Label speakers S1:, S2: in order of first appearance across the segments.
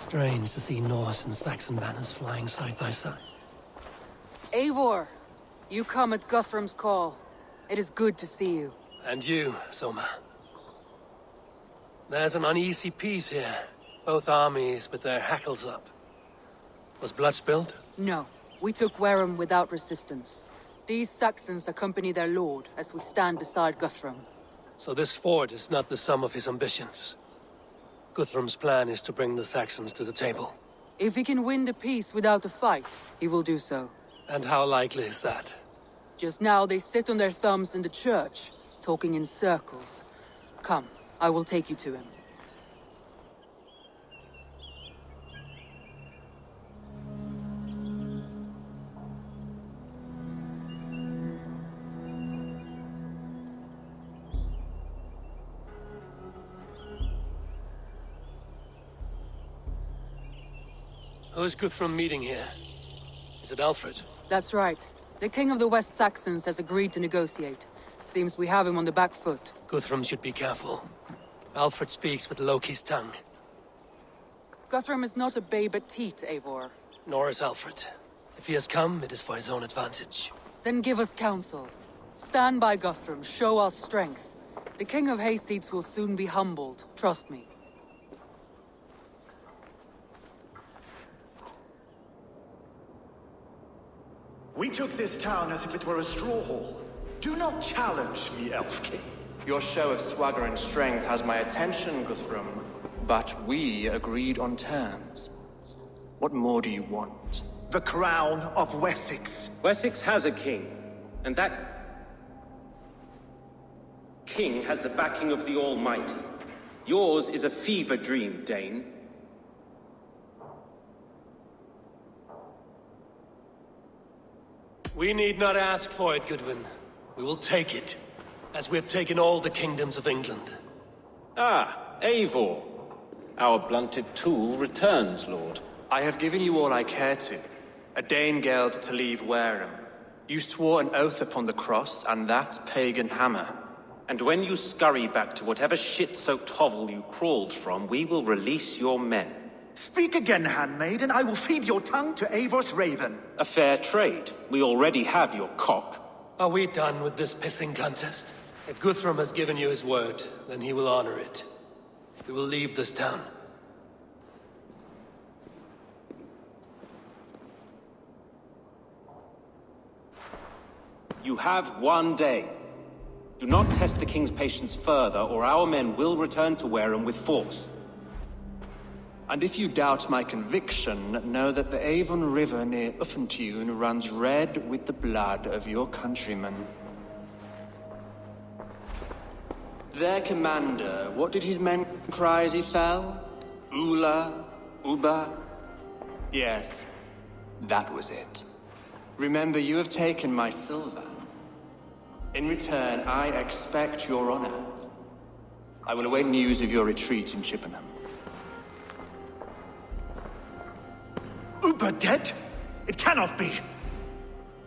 S1: Strange to see Norse and Saxon banners flying side by side.
S2: Eivor, you come at Guthrum's call. It is good to see you.
S1: And you, Soma. There's an uneasy peace here. Both armies with their hackles up. Was blood spilled?
S2: No, we took Wareham without resistance. These Saxons accompany their lord as we stand beside Guthrum.
S1: So this fort is not the sum of his ambitions. Guthrum's plan is to bring the Saxons to the table.
S2: If he can win the peace without a fight, he will do so.
S1: And how likely is that?
S2: Just now they sit on their thumbs in the church, talking in circles. Come, I will take you to him.
S1: Who is Guthrum meeting here? Is it Alfred?
S2: That's right. The king of the West Saxons has agreed to negotiate. Seems we have him on the back foot.
S1: Guthrum should be careful. Alfred speaks with Loki's tongue.
S2: Guthrum is not a babe at teat, Eivor.
S1: Nor is Alfred. If he has come, it is for his own advantage.
S2: Then give us counsel. Stand by Guthrum, show our strength. The king of Hayseeds will soon be humbled, trust me.
S3: We took this town as if it were a straw hall. Do not challenge me, Elf King.
S4: Your show of swagger and strength has my attention, Guthrum. But we agreed on terms. What more do you want?
S3: The crown of Wessex.
S5: Wessex has a king, and that king has the backing of the Almighty. Yours is a fever dream, Dane.
S1: We need not ask for it, Goodwin. We will take it, as we have taken all the kingdoms of England.
S5: Ah, Eivor. Our blunted tool returns, Lord.
S4: I have given you all I care to. A Danegeld to leave Wareham. You swore an oath upon the cross, and that pagan hammer.
S5: And when you scurry back to whatever shit-soaked hovel you crawled from, we will release your men.
S3: Speak again, handmaid, and I will feed your tongue to Eivor's raven.
S5: A fair trade. We already have your cock.
S1: Are we done with this pissing contest? If Guthrum has given you his word, then he will honor it. We will leave this town.
S5: You have 1 day. Do not test the king's patience further, or our men will return to Wareham with force.
S4: And if you doubt my conviction, know that the Avon River near Uffentune runs red with the blood of your countrymen. Their commander, what did his men cry as he fell? Ula? Uba? Yes, that was it. Remember, you have taken my silver. In return, I expect your honor. I will await news of your retreat in Chippenham.
S3: Uber dead? It cannot be.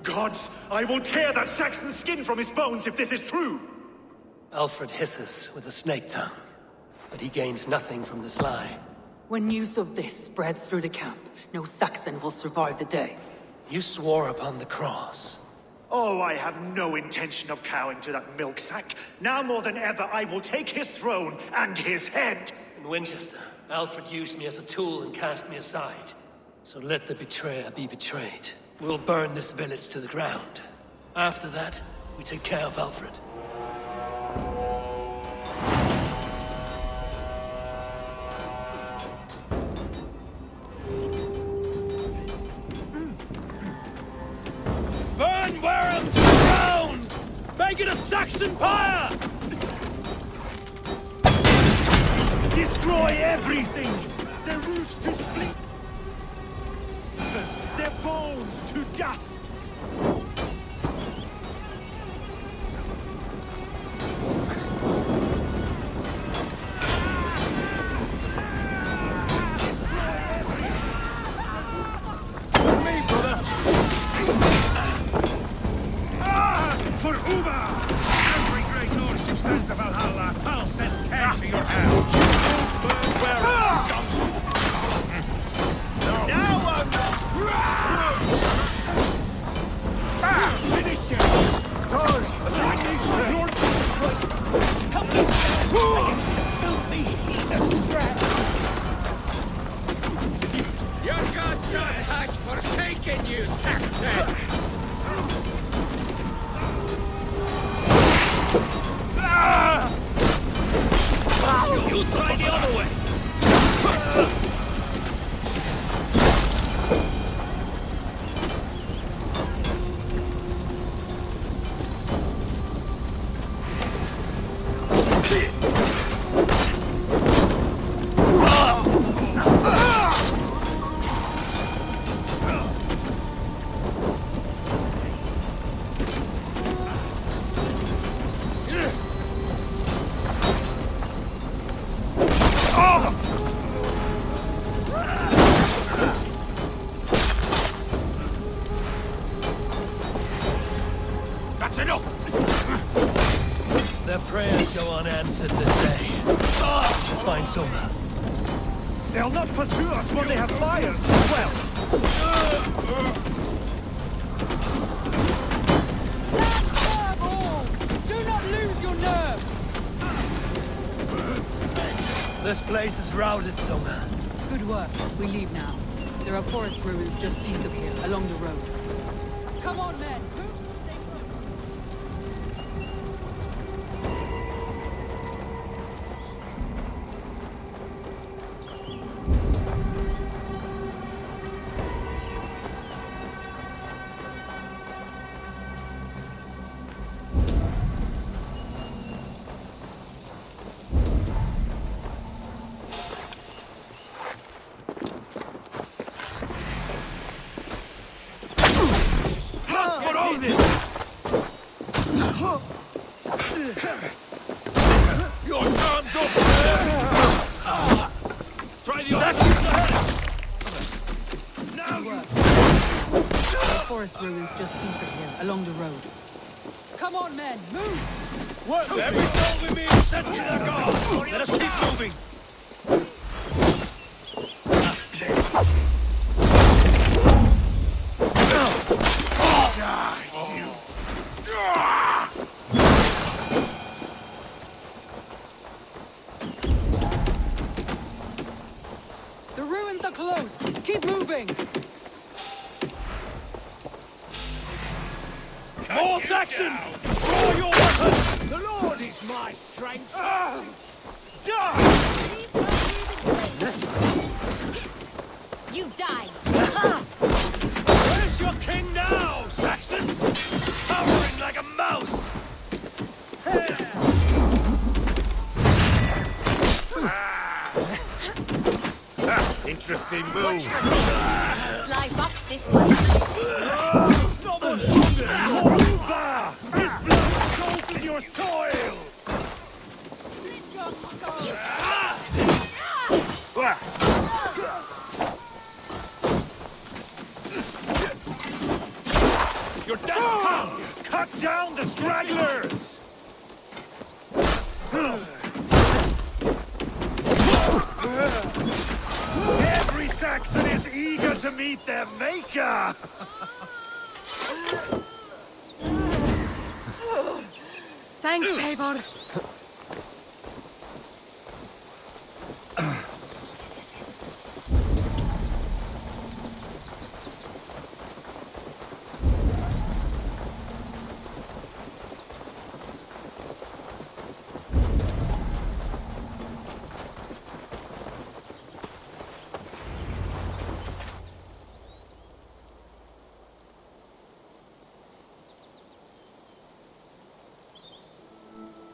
S3: Gods, I will tear that Saxon's skin from his bones if this is true.
S1: Alfred hisses with a snake tongue, but he gains nothing from this lie.
S2: When news of this spreads through the camp, no Saxon will survive the day.
S1: You swore upon the cross.
S3: Oh, I have no intention of cowing to that milksack. Now more than ever, I will take his throne and his head.
S1: In Winchester, Alfred used me as a tool and cast me aside. So let the betrayer be betrayed. We'll burn this village to the ground. After that, we take care of Alfred. Burn Wareham to the ground! Make it a Saxon pyre!
S3: Destroy everything! Their roofs to split! Their bones to dust!
S1: Me, brother!
S6: For Uber! Every great Norse who sends to Valhalla, I'll send 10 to your house. Don't burn Wareham, scum!
S1: Their prayers go unanswered this day. We should find Soma.
S3: They'll not pursue us when they have fires to quell.
S2: Nerve all! Do not lose your nerve!
S1: This place is routed, Soma.
S2: Good work. We leave now. There are forest ruins just east of here, along the road. Come on, men!
S6: Your time's up! Try the Now you...
S2: There are forest ruins just east of here, along the road. Come on, men! Move!
S6: What? Every soul we meet is sent to their god! Let us keep moving!
S2: The ruins are close! Keep moving!
S6: More Saxons! Draw your weapons! The Lord is my strength! Die!
S7: You die!
S6: Where's your king now, Saxons? Cowering like a mouse! Interesting move.
S7: Sly fox this one.
S6: Not much longer! Uba! His blood soaks your soil!
S7: Your skull.
S6: You're dead!
S3: Cut down the stragglers! Every Saxon is eager to meet their maker!
S2: Thanks, Eivor.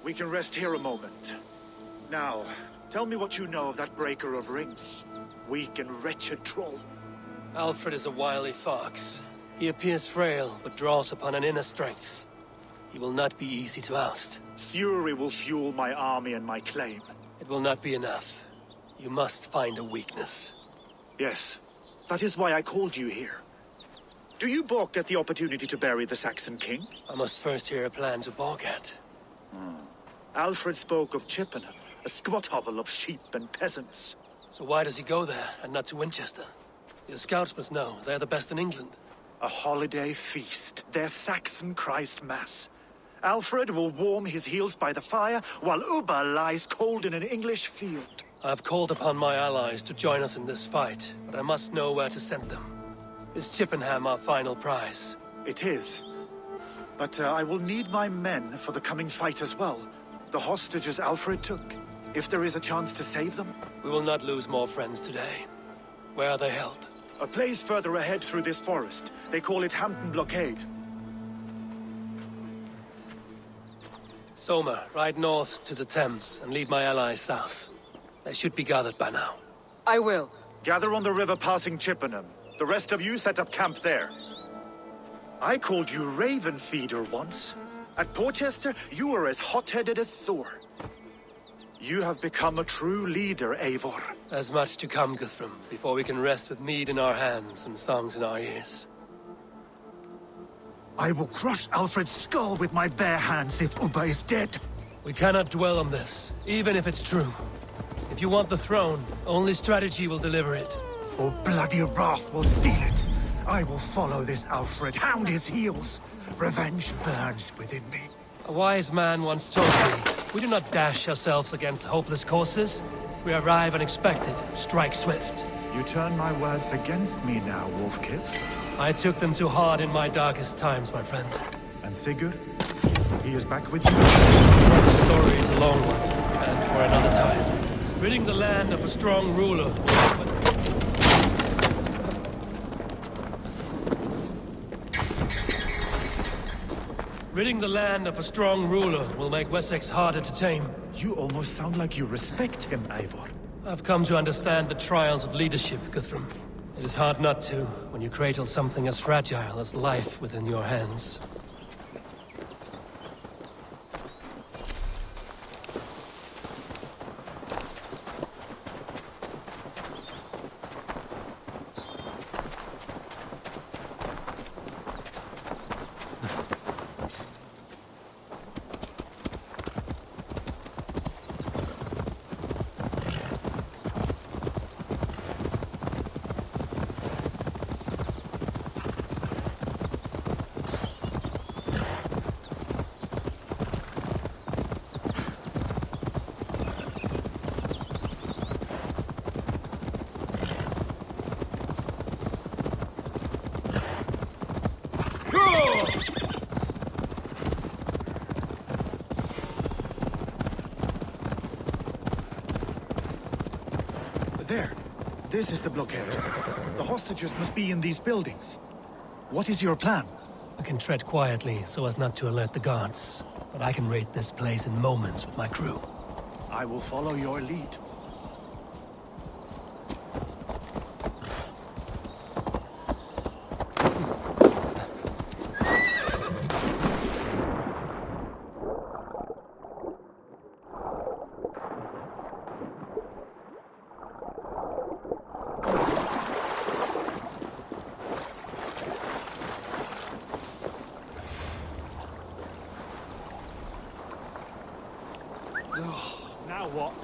S3: We can rest here a moment. Now, tell me what you know of that breaker of rings. Weak and wretched troll.
S1: Alfred is a wily fox. He appears frail, but draws upon an inner strength. He will not be easy to oust.
S3: Fury will fuel my army and my claim.
S1: It will not be enough. You must find a weakness.
S3: Yes, that is why I called you here. Do you balk at the opportunity to bury the Saxon king?
S1: I must first hear a plan to balk at.
S3: Alfred spoke of Chippenham, a squat hovel of sheep and peasants.
S1: So why does he go there, and not to Winchester? Your scouts must know, they're the best in England.
S3: A holiday feast, their Saxon Christ Mass. Alfred will warm his heels by the fire, while Uba lies cold in an English field.
S1: I've called upon my allies to join us in this fight, but I must know where to send them. Is Chippenham our final prize?
S3: It is. But I will need my men for the coming fight as well. The hostages Alfred took. If there is a chance to save them.
S1: We will not lose more friends today. Where are they held?
S3: A place further ahead through this forest. They call it Hampton Blockade.
S1: Soma, ride north to the Thames and lead my allies south. They should be gathered by now.
S2: I will.
S3: Gather on the river passing Chippenham. The rest of you set up camp there. I called you Raven Feeder once. At Porchester, you were as hot-headed as Thor. You have become a true leader, Eivor.
S1: There's much to come, Guthrum, before we can rest with mead in our hands and songs in our ears.
S3: I will crush Alfred's skull with my bare hands if Uba is dead.
S1: We cannot dwell on this, even if it's true. If you want the throne, only strategy will deliver it.
S3: Or bloody wrath will seal it. I will follow this Alfred, hound his heels. Revenge burns within me.
S1: A wise man once told me, we do not dash ourselves against hopeless courses. We arrive unexpected, strike swift.
S3: You turn my words against me now, Wolfkiss.
S1: I took them too hard in my darkest times, my friend.
S3: And Sigurd? He is back with you?
S1: The story is a long one, and for another time. Ridding the land of a strong ruler. Ridding the land of a strong ruler will make Wessex harder to tame.
S3: You almost sound like you respect him, Eivor.
S1: I've come to understand the trials of leadership, Guthrum. It is hard not to, when you cradle something as fragile as life within your hands.
S3: There. This is the blockade. The hostages must be in these buildings. What is your plan?
S1: I can tread quietly so as not to alert the guards, but I can raid this place in moments with my crew.
S3: I will follow your lead.
S6: Now what?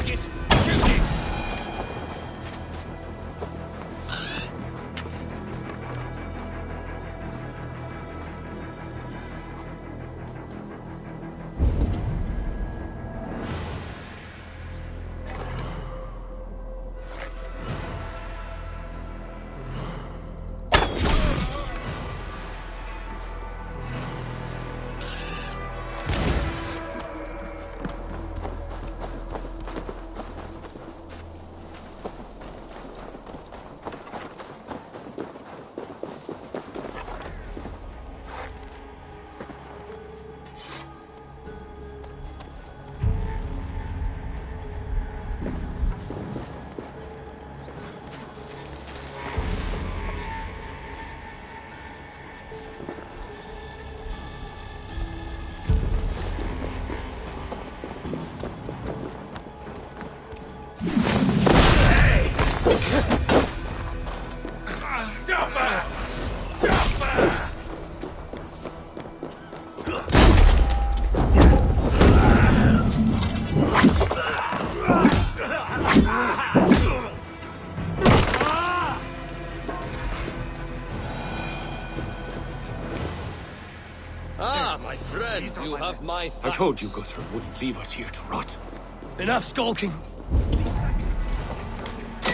S6: target! Shoot it!
S8: Ah, my friend, you have my thanks.
S6: I told you Guthrum wouldn't leave us here to rot.
S1: Enough skulking.
S6: I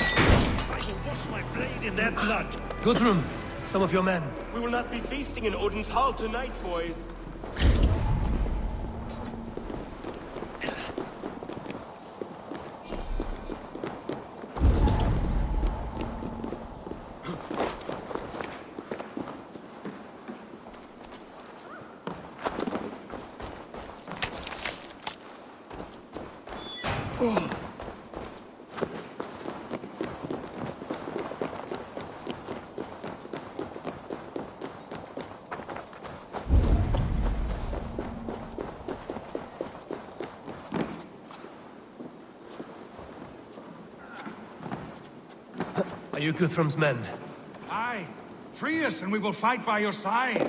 S6: will wash my blade in their blood.
S1: Guthrum, some of your men.
S4: We will not be feasting in Odin's hall tonight, boys.
S1: Are you Guthrum's men?
S9: Aye. Free us and we will fight by your side.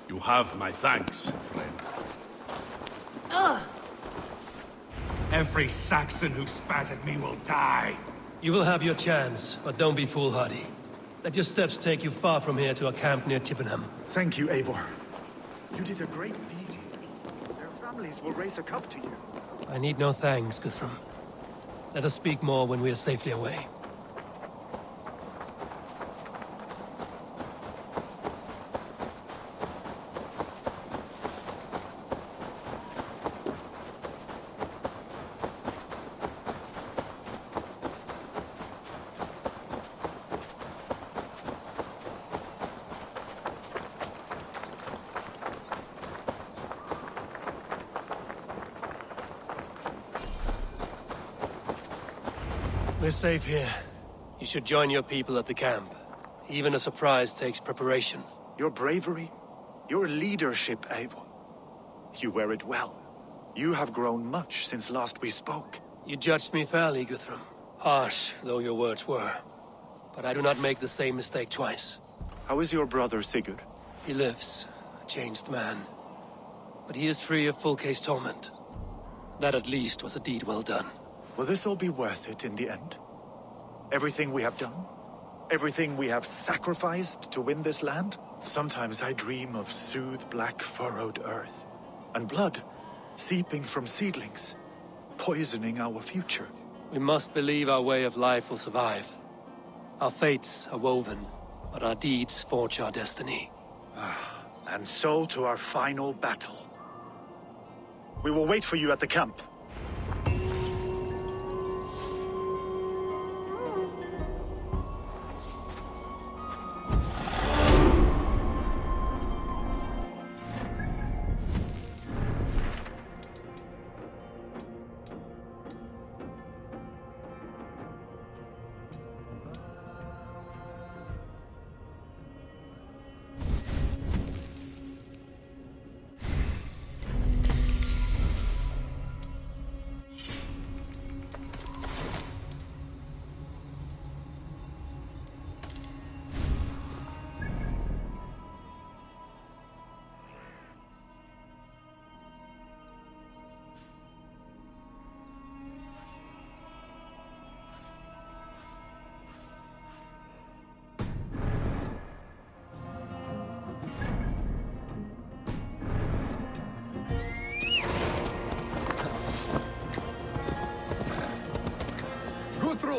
S6: You have my thanks, friend.
S9: Every Saxon who spat at me will die.
S1: You will have your chance, but don't be foolhardy. Let your steps take you far from here to a camp near Chippenham.
S3: Thank you, Eivor. You did a great deed. Their families will raise a cup to you.
S1: I need no thanks, Guthrum. Let us speak more when we are safely away. We're safe here. You should join your people at the camp. Even a surprise takes preparation.
S3: Your bravery, your leadership, Eivor. You wear it well. You have grown much since last we spoke.
S1: You judged me fairly, Guthrum. Harsh though your words were. But I do not make the same mistake twice.
S3: How is your brother, Sigurd?
S1: He lives, a changed man. But he is free of full case torment. That at least was a deed well done.
S3: Will this all be worth it in the end? Everything we have done? Everything we have sacrificed to win this land? Sometimes I dream of soothed black furrowed earth. And blood seeping from seedlings, poisoning our future.
S1: We must believe our way of life will survive. Our fates are woven, but our deeds forge our destiny.
S3: And so to our final battle. We will wait for you at the camp.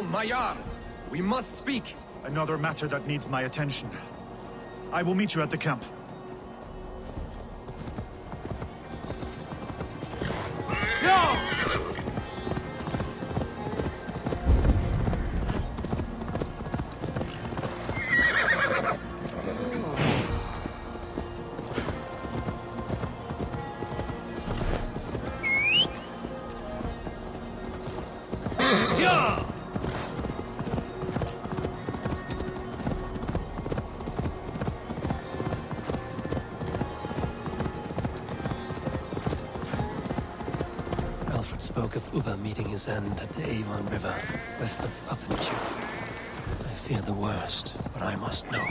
S6: alone, my Jarl. We must speak.
S3: Another matter that needs my attention. I will meet you at the camp.
S1: Alfred spoke of Uba meeting his end at the Avon River, west of Uffenchu. I fear the worst, but I must know.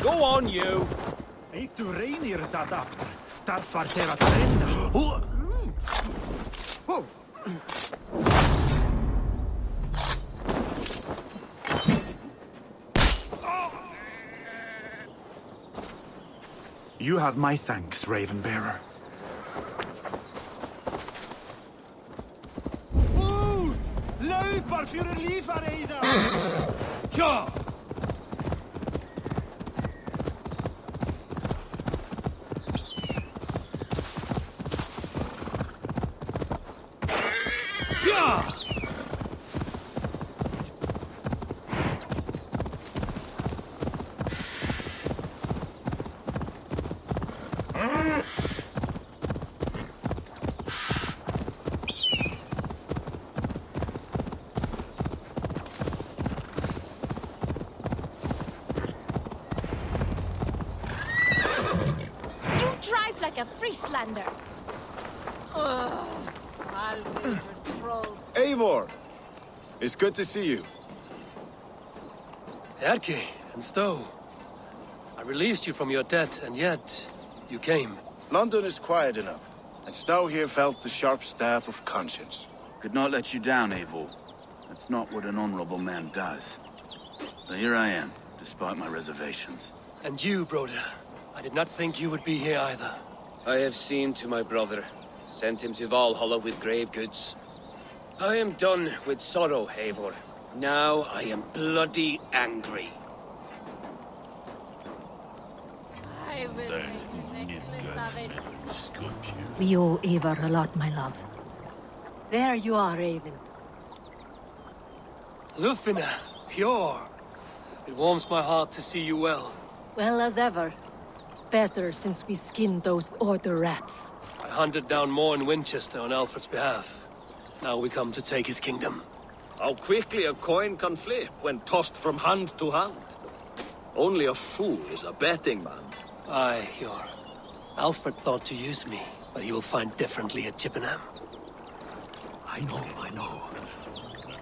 S8: Go on, you!
S3: Eet du reinir dat apter. Daar fartera trenna. You have my thanks, Raven Bearer. Luipar för livet, Eida!
S1: Ja!
S7: Like a Frieslander.
S10: Eivor! It's good to see you.
S1: Erke and Stowe. I released you from your debt, and yet you came.
S10: London is quiet enough, and Stowe here felt the sharp stab of conscience.
S11: Could not let you down, Eivor. That's not what an honorable man does. So here I am, despite my reservations.
S1: And you, Broder. I did not think you would be here either.
S8: I have seen to my brother, sent him to Valhalla with grave goods. I am done with sorrow, Eivor. Now I am bloody angry.
S7: I will
S12: We owe Eivor a lot, my love.
S7: There you are, Raven.
S1: Lufina, Hjorr. It warms my heart to see you well.
S12: Well as ever. Better since we skinned those Order rats.
S1: I hunted down more in Winchester on Alfred's behalf. Now we come to take his kingdom.
S8: How quickly a coin can flip when tossed from hand to hand. Only a fool is a betting man.
S1: Aye, Hjorr. Alfred thought to use me, but he will find differently at Chippenham.
S6: I know.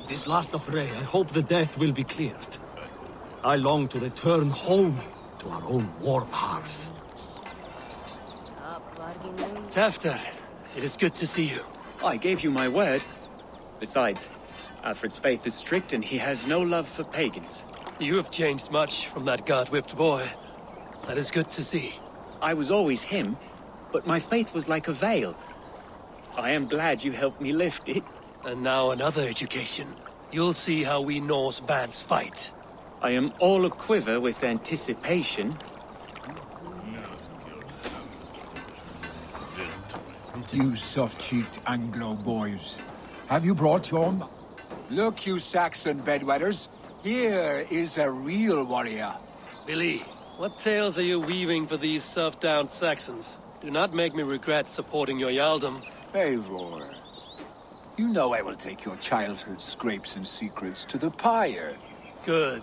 S6: This last affray, I hope the debt will be cleared. I long to return home to our own warm hearth.
S1: Tafter, it is good to see you.
S13: I gave you my word. Besides, Alfred's faith is strict and he has no love for pagans.
S1: You have changed much from that god-whipped boy. That is good to see.
S13: I was always him, but my faith was like a veil. I am glad you helped me lift it.
S1: And now another education. You'll see how we Norse bads fight.
S13: I am all aquiver with anticipation.
S14: You soft-cheeked Anglo boys. Have you brought your... Look, you Saxon bedwetters. Here is a real warrior.
S1: Billy, what tales are you weaving for these serf-down Saxons? Do not make me regret supporting your Jarldom.
S14: Eivor, you know I will take your childhood scrapes and secrets to the pyre.
S1: Good.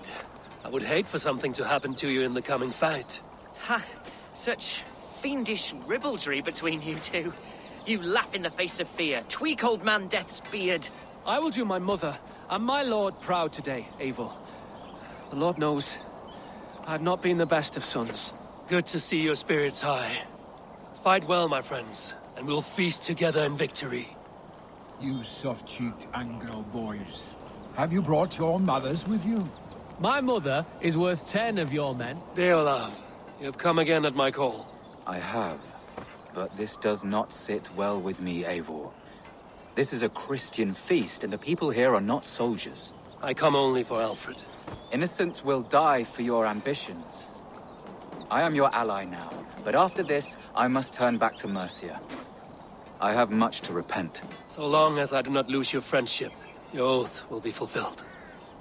S1: I would hate for something to happen to you in the coming fight.
S15: Ha! Such fiendish ribaldry between you two. You laugh in the face of fear, tweak old man Death's beard.
S16: I will do my mother and my lord proud today, Eivor. The Lord knows, I've not been the best of sons.
S1: Good to see your spirits high. Fight well, my friends, and we'll feast together in victory.
S14: You soft-cheeked Anglo boys. Have you brought your mothers with you?
S16: My mother is worth 10 of your men.
S1: Deolav, you have come again at my call.
S17: I have, but this does not sit well with me, Eivor. This is a Christian feast, and the people here are not soldiers.
S1: I come only for Alfred.
S17: Innocents will die for your ambitions. I am your ally now, but after this, I must turn back to Mercia. I have much to repent.
S1: So long as I do not lose your friendship, your oath will be fulfilled.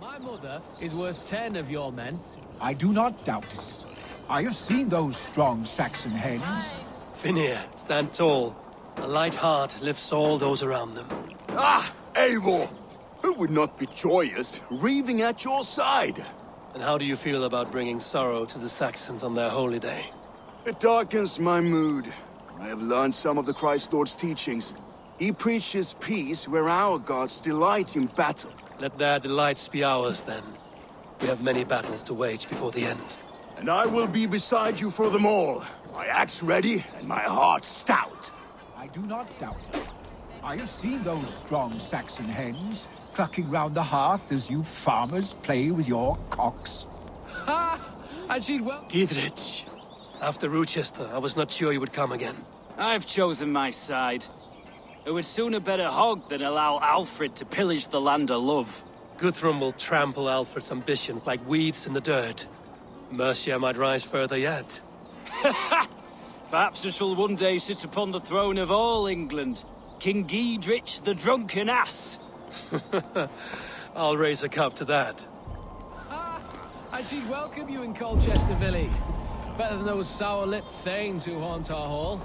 S16: My mother is worth 10 of your men.
S14: I do not doubt it. I have seen those strong Saxon hens.
S1: Finir, stand tall. A light heart lifts all those around them.
S10: Ah, Eivor! Who would not be joyous, raving at your side?
S1: And how do you feel about bringing sorrow to the Saxons on their holy day?
S10: It darkens my mood. I have learned some of the Christ Lord's teachings. He preaches peace where our gods delight in battle.
S1: Let their delights be ours, then. We have many battles to wage before the end.
S10: And I will be beside you for them all. My axe ready and my heart stout.
S14: I do not doubt it. I have seen those strong Saxon hens clucking round the hearth as you farmers play with your cocks.
S16: Ha! And she'd well...
S1: Gidrich, after Rochester, I was not sure you would come again.
S13: I've chosen my side. I would sooner bet a hog than allow Alfred to pillage the land of love.
S1: Guthrum will trample Alfred's ambitions like weeds in the dirt. Mercia might rise further yet.
S13: Perhaps I shall one day sit upon the throne of all England. King Giedrich the drunken ass.
S1: I'll raise a cup to that.
S16: And she'd welcome you in Colchester, Billy. Better than those sour-lipped thanes who haunt our hall.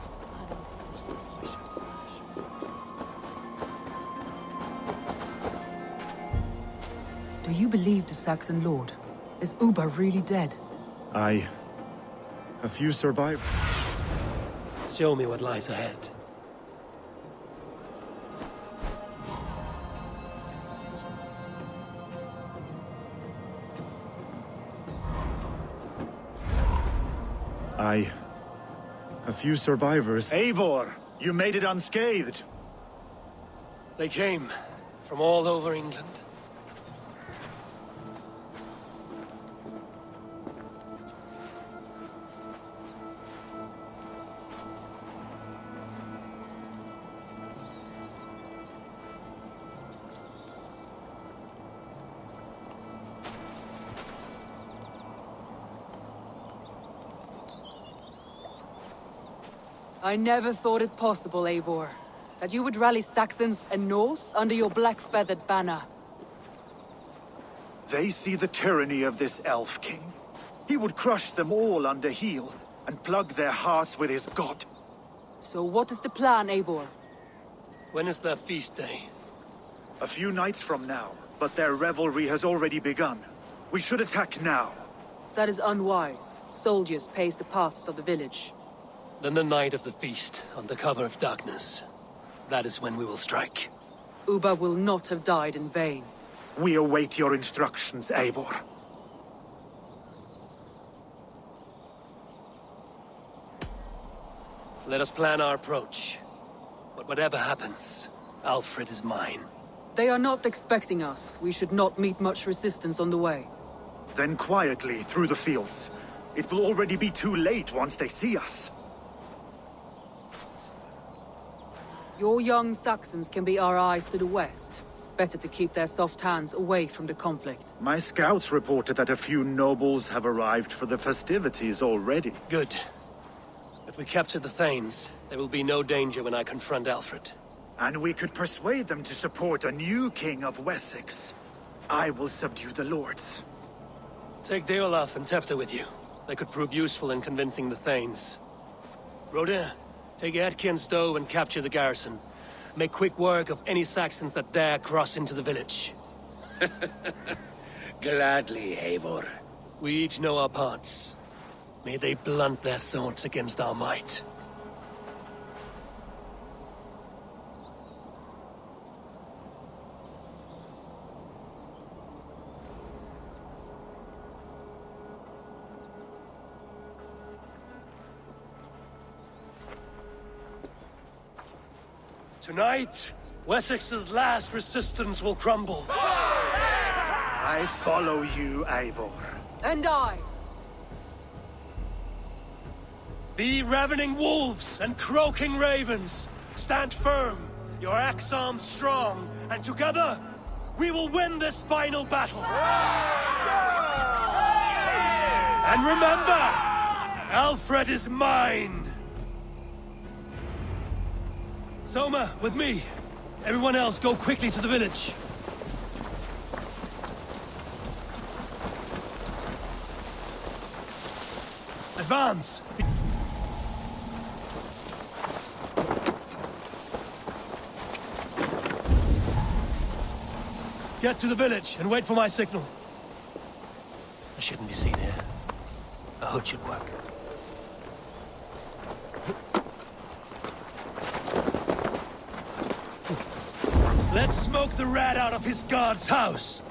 S2: Do you believe the Saxon lord? Is Uba really dead?
S3: A few survivors.
S1: Show me what lies ahead.
S3: A few survivors. Eivor, you made it unscathed.
S1: They came from all over England.
S2: I never thought it possible, Eivor, that you would rally Saxons and Norse under your black-feathered banner.
S3: They see the tyranny of this elf king. He would crush them all under heel and plug their hearts with his god.
S2: So what is the plan, Eivor?
S1: When is their feast day?
S3: A few nights from now, but their revelry has already begun. We should attack now.
S2: That is unwise. Soldiers pace the paths of the village.
S1: Then the night of the feast, under cover of darkness. That is when we will strike.
S2: Uba will not have died in vain.
S3: We await your instructions, Eivor.
S1: Let us plan our approach. But whatever happens, Alfred is mine.
S2: They are not expecting us. We should not meet much resistance on the way.
S3: Then quietly through the fields. It will already be too late once they see us.
S2: Your young Saxons can be our eyes to the west. Better to keep their soft hands away from the conflict.
S3: My scouts reported that a few nobles have arrived for the festivities already.
S1: Good. If we capture the Thanes, there will be no danger when I confront Alfred.
S3: And we could persuade them to support a new king of Wessex. I will subdue the lords.
S1: Take Deolaf and Tefta with you. They could prove useful in convincing the Thanes. Rodin, take Atkins Stowe and capture the garrison. Make quick work of any Saxons that dare cross into the village.
S8: Gladly, Eivor.
S1: We each know our parts. May they blunt their swords against our might. Tonight, Wessex's last resistance will crumble.
S3: I follow you, Eivor.
S2: And I.
S1: Be ravening wolves and croaking ravens. Stand firm, your axe arms strong, and together, we will win this final battle. And remember, Alfred is mine. Soma, with me. Everyone else, go quickly to the village. Advance! Get to the village and wait for my signal. I shouldn't be seen here. A hood should work. Let's smoke the rat out of his guard's house.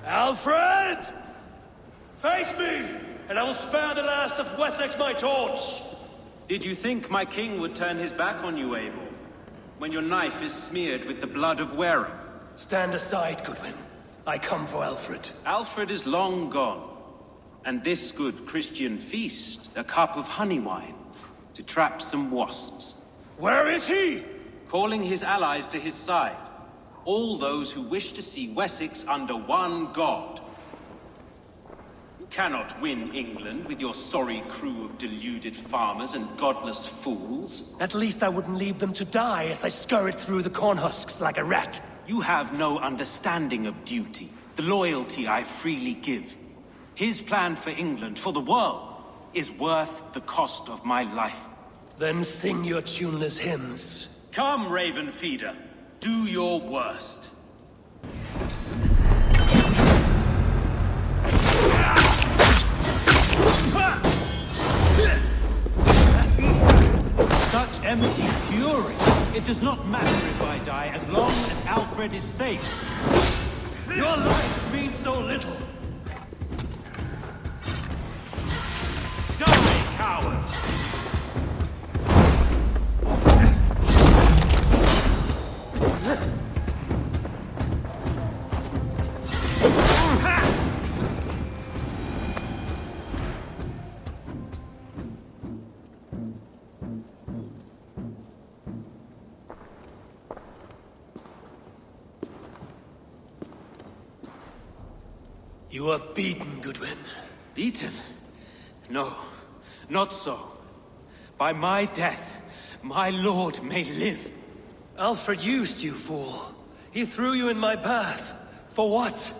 S1: Alfred! Face me, and I will spare the last of Wessex my torch!
S5: Did you think my king would turn his back on you, Eivor? When your knife is smeared with the blood of Wareham?
S1: Stand aside, Goodwin. I come for Alfred.
S5: Alfred is long gone. And this good Christian feast, a cup of honey wine, to trap some wasps.
S1: Where is he?
S5: Calling his allies to his side. All those who wish to see Wessex under one god. You cannot win England with your sorry crew of deluded farmers and godless fools.
S1: At least I wouldn't leave them to die as I scurried through the corn husks like a rat.
S5: You have no understanding of duty, the loyalty I freely give. His plan for England, for the world, is worth the cost of my life.
S1: Then sing your tuneless hymns.
S5: Come, Raven Feeder. Do your worst.
S9: Such empty fury. It does not matter if I die, as long as Alfred is safe.
S1: Your life means so little.
S9: Die, coward!
S1: You are beaten, Goodwin.
S5: Beaten? No.
S9: Not so. By my death, my lord may live.
S1: Alfred used you, fool. He threw you in my path. For what?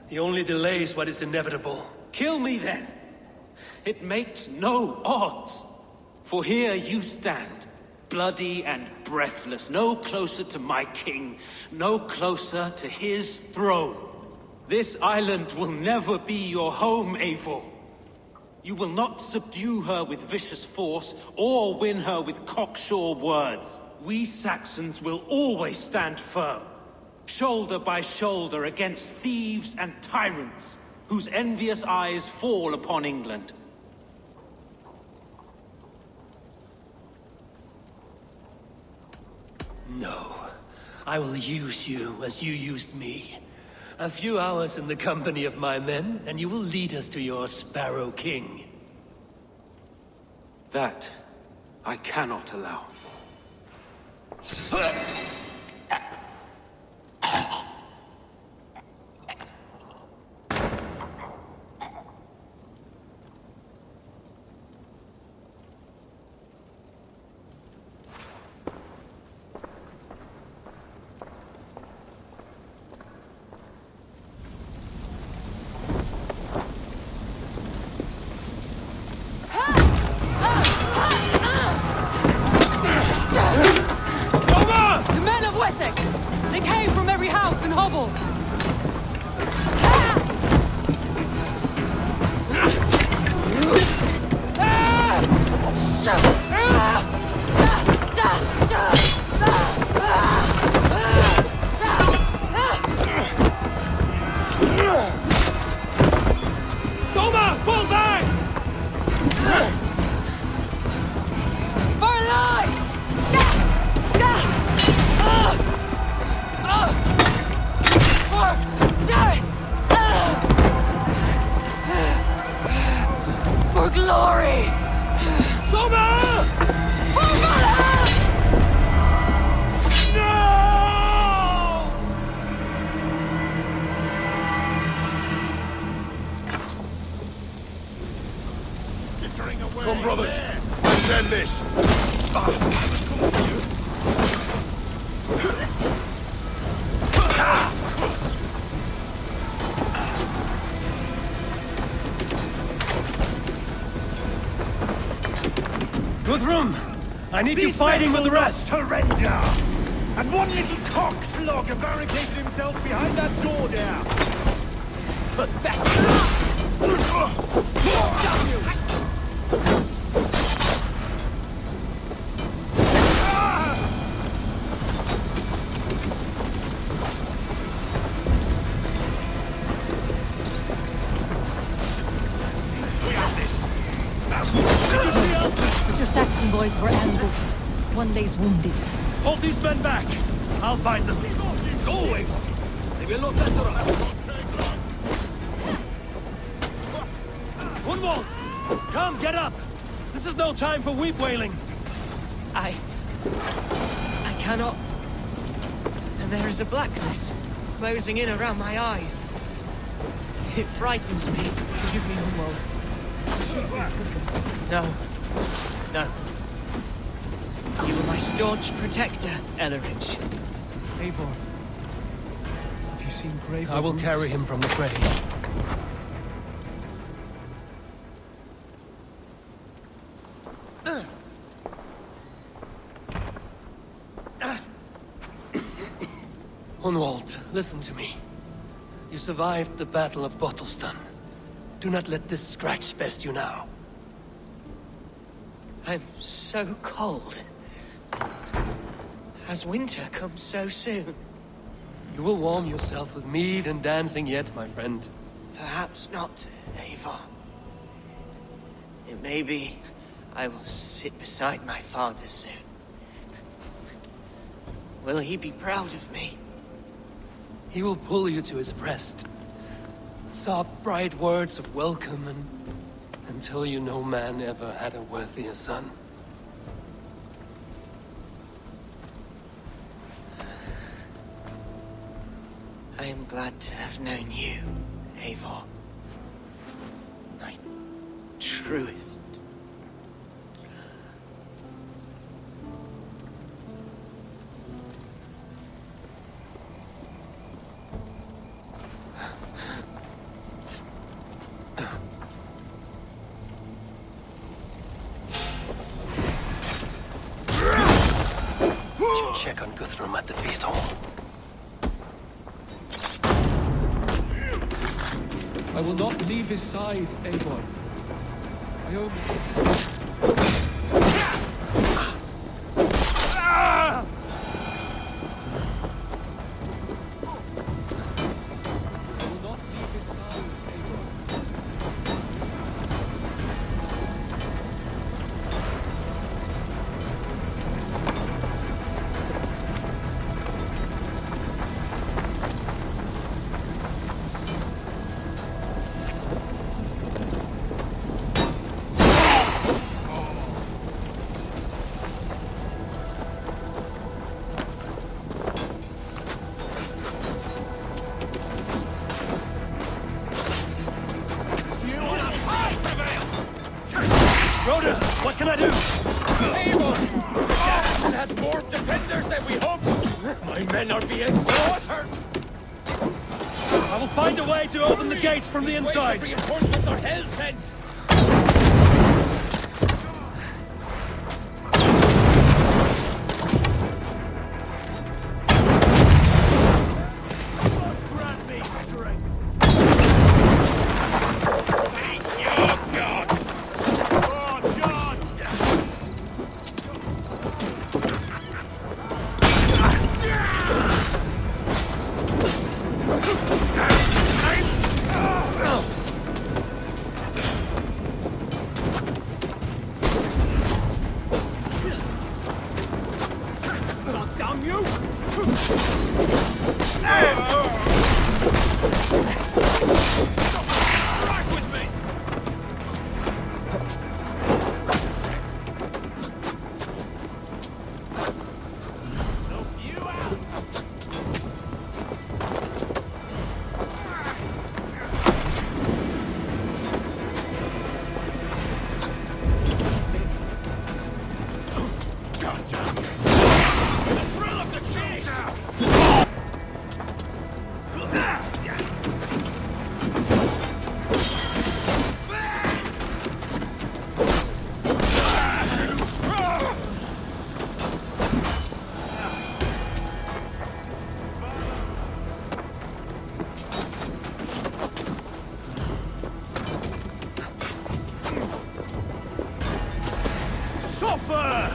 S1: He only delays what is inevitable.
S9: Kill me then. It makes no odds. For here you stand, bloody and breathless, no closer to my king, no closer to his throne. This island will never be your home, Eivor. You will not subdue her with vicious force, or win her with cocksure words. We Saxons will always stand firm, shoulder by shoulder against thieves and tyrants, whose envious eyes fall upon England.
S1: No. I will use you as you used me. A few hours in the company of my men, and you will lead us to your Sparrow King.
S9: That I cannot allow.
S2: Soma! The men of Wessex! They came from every house and hovel!
S1: Soma, fall back!
S2: For alive! For glory!
S1: Soma!
S2: For Valhalla!
S1: No!
S10: Come, brothers. Let's end this.
S1: Guthrum! I need you fighting with the rest!
S3: Surrender! And one little cock flogger barricaded himself behind that door there!
S12: The Saxon boys were ambushed. One lays wounded.
S1: Hold these men back! I'll find them. Go away from me! They will not enter us! Hunwald! Come, get up! This is no time for weep wailing!
S15: I cannot. And there is a blackness closing in around my eyes. It frightens me.
S16: Forgive me, Hunwald.
S15: No. No. You were my staunch protector, Ellerich.
S16: Eivor. Have you seen grave?
S1: I will carry him from the fray. Hunwald, listen to me. You survived the Battle of Bottleston. Do not let this scratch best you now.
S15: I'm so cold. Has winter come so soon?
S1: You will warm yourself with mead and dancing yet, my friend.
S15: Perhaps not, Eivor. It may be I will sit beside my father soon. Will he be proud of me?
S1: He will pull you to his breast. Sob bright words of welcome and tell you no man ever had a worthier son.
S15: I am glad to have known you, Eivor. My truest
S1: Check on Guthrum at the feast hall.
S16: I will not leave his side, Eivor. I only...
S1: Rhoda, what can I do?
S8: Eivor! Garrison has more defenders than we hoped! My men are being slaughtered!
S1: I will find a way to open the gates from the inside.
S8: Reinforcements are hell sent!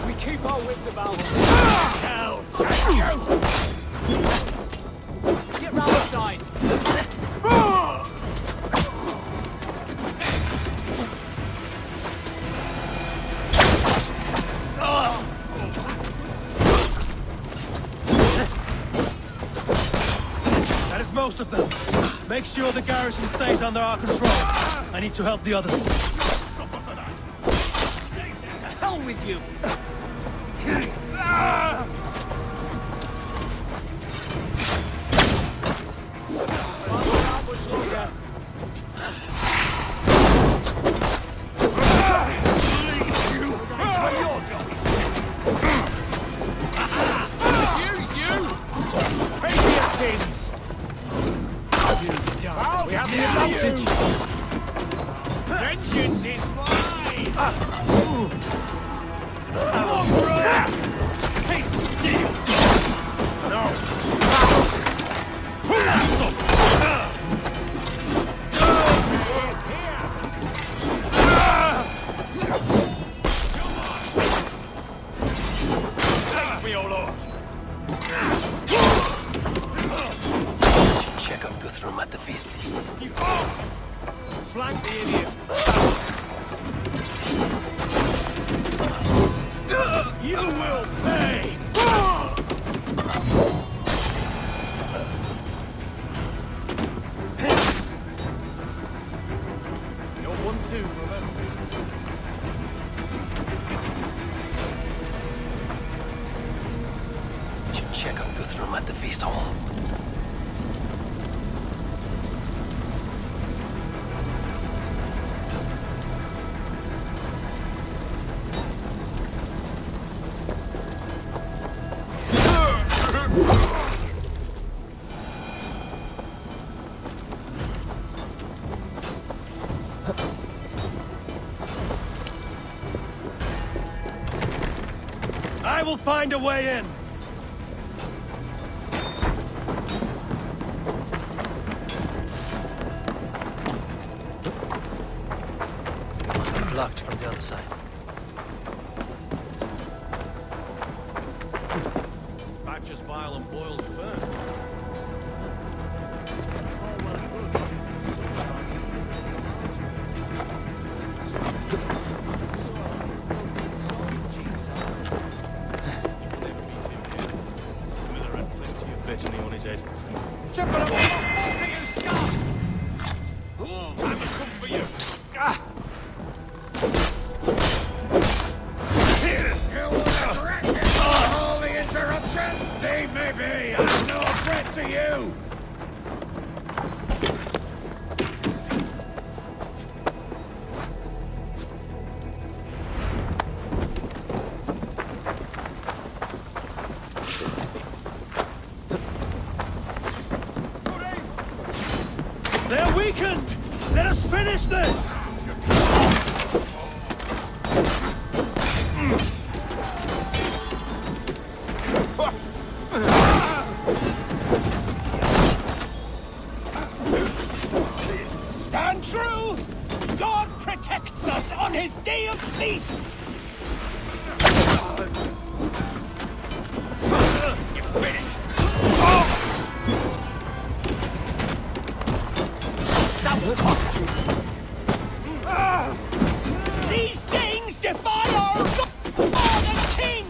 S1: We keep our wits about us.
S8: Hell, take you!
S1: Get round the side. That is most of them. Make sure the garrison stays under our control. I need to help the others.
S8: To hell with you!
S1: We have the advantage.
S8: Vengeance is mine!
S1: Taste the steel!
S8: No! Thanks me, O Lord!
S1: Check on Guthrum at the feast.
S8: Flank the idiot!
S1: You will pay!
S8: You're 1-2, remember?
S1: Check on Guthrum at the feast hall. I will find a way in. locked from the other side.
S6: Batches bile and boiled first.
S3: Betting on his head.
S6: Chippenham will not fall to you, scum! I must come for you.
S18: You want to correct it for all the interruption? Leave me be. I'm no threat to you.
S1: They're weakened! Let us finish this!
S18: Stand true! God protects us on his day of feasts! You're finished! That will cost you! These things defy our Lord and King!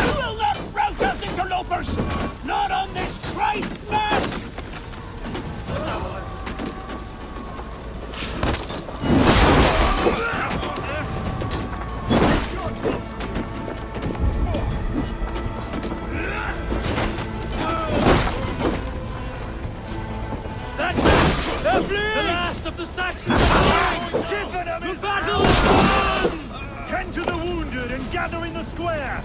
S18: You will not rout us, interlopers! Not on this Christ Mass!
S1: That's it! They're fleeing! The last of the Saxons are flying!
S3: Chippenham is
S1: The battle is won!
S3: Tend to the wounded and gather in the square!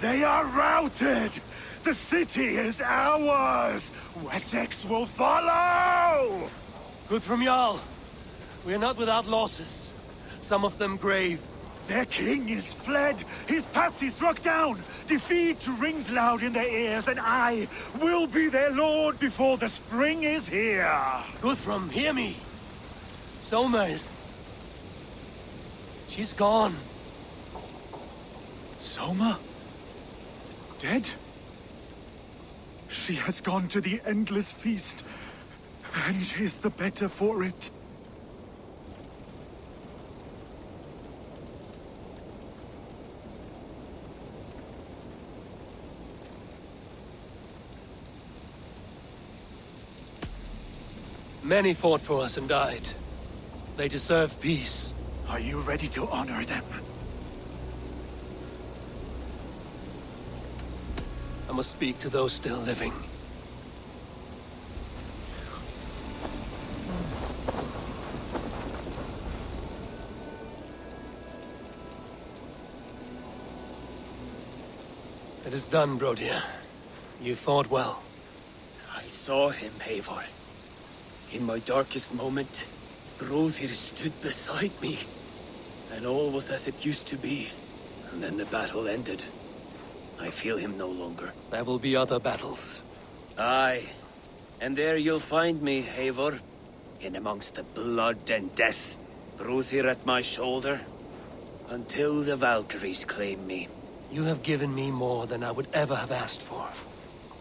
S3: They are routed! The city is ours! Wessex will follow!
S1: Good from Jarl. We are not without losses. Some of them grave.
S3: Their king is fled! His patsy struck down! Defeat rings loud in their ears, and I will be their lord before the spring is here!
S1: Guthrum, hear me! Soma is... She's gone.
S3: Soma? Dead? She has gone to the endless feast, and is the better for it.
S1: Many fought for us and died. They deserve peace.
S3: Are you ready to honor them?
S1: I must speak to those still living. It is done, Brodir. You fought well.
S8: I saw him, Eivor. In my darkest moment, Brodir stood beside me. And all was as it used to be. And then the battle ended. I feel him no longer.
S1: There will be other battles.
S8: Aye. And there you'll find me, Eivor. In amongst the blood and death. Brodir at my shoulder. Until the Valkyries claim me.
S1: You have given me more than I would ever have asked for.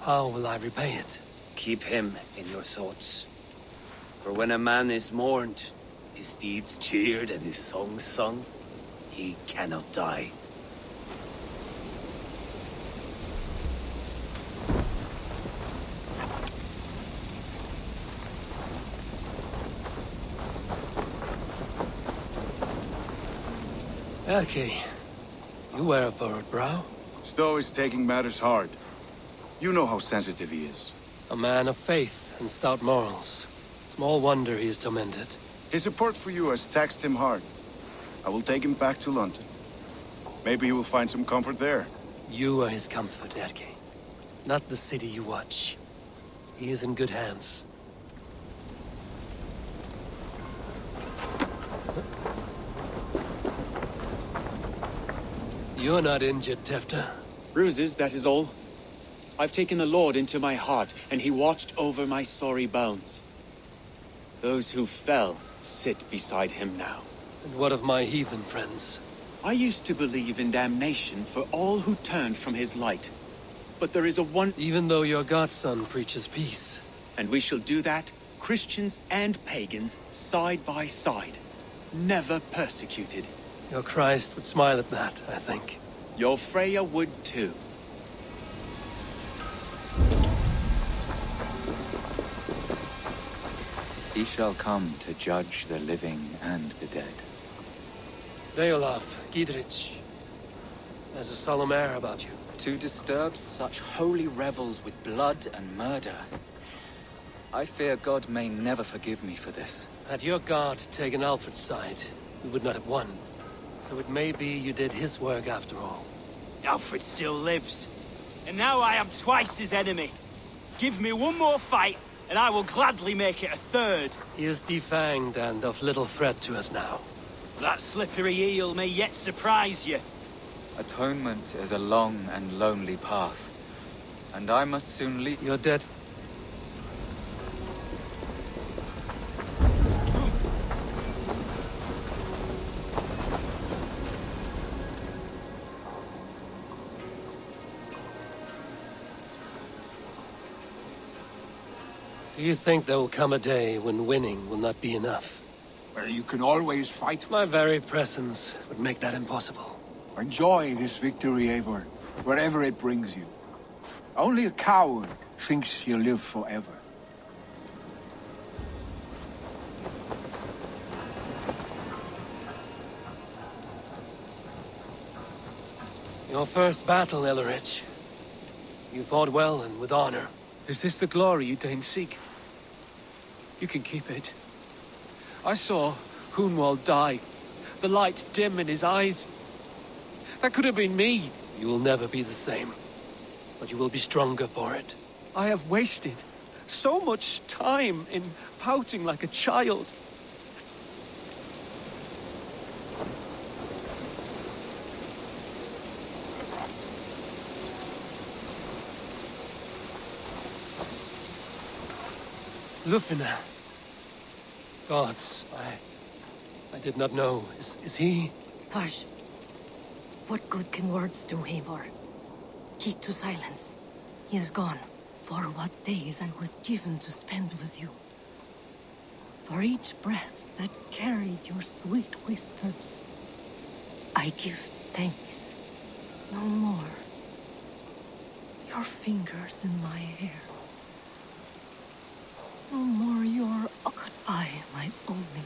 S1: How will I repay it?
S8: Keep him in your thoughts. For when a man is mourned, his deeds cheered and his songs sung, he cannot die.
S1: Erke, you wear a furrowed brow.
S10: Stowe is taking matters hard. You know how sensitive he is.
S1: A man of faith and stout morals. Small wonder he is tormented.
S10: His support for you has taxed him hard. I will take him back to London. Maybe he will find some comfort there.
S1: You are his comfort, Erke. Not the city you watch. He is in good hands. You're not injured, Tefta.
S13: Bruises, that is all. I've taken the Lord into my heart, and he watched over my sorry bones. Those who fell sit beside him now.
S1: And what of my heathen friends?
S13: I used to believe in damnation for all who turned from his light. But there is a one...
S1: Even though your godson preaches peace.
S13: And we shall do that, Christians and pagans, side by side. Never persecuted.
S1: Your Christ would smile at that, I think.
S13: Your Freya would too.
S17: He shall come to judge the living and the dead.
S1: Deolaf, Gidrich. There's a solemn air about you.
S8: To disturb such holy revels with blood and murder. I fear God may never forgive me for this.
S1: Had your God taken Alfred's side, we would not have won. So it may be you did his work after all.
S19: Alfred still lives. And now I am twice his enemy. Give me one more fight, and I will gladly make it a third.
S1: He is defanged and of little threat to us now.
S19: That slippery eel may yet surprise you.
S17: Atonement is a long and lonely path. And I must soon leave.
S1: Your debt... Do you think there will come a day when winning will not be enough?
S14: Well, you can always fight.
S1: My very presence would make that impossible.
S14: Enjoy this victory, Eivor, wherever it brings you. Only a coward thinks he'll live forever.
S1: Your first battle, Ellerich. You fought well and with honor.
S16: Is this the glory you deign seek? You can keep it. I saw Hunwald die, the light dim in his eyes. That could have been me.
S1: You will never be the same, but you will be stronger for it.
S16: I have wasted so much time in pouting like a child.
S1: Lufina. Gods, I did not know. Is he?
S12: Hush. What good can words do, Hjorr? Keep to silence. He is gone. For what days I was given to spend with you. For each breath that carried your sweet whispers. I give thanks. No more. Your fingers in my hair. No more your goodbye, my only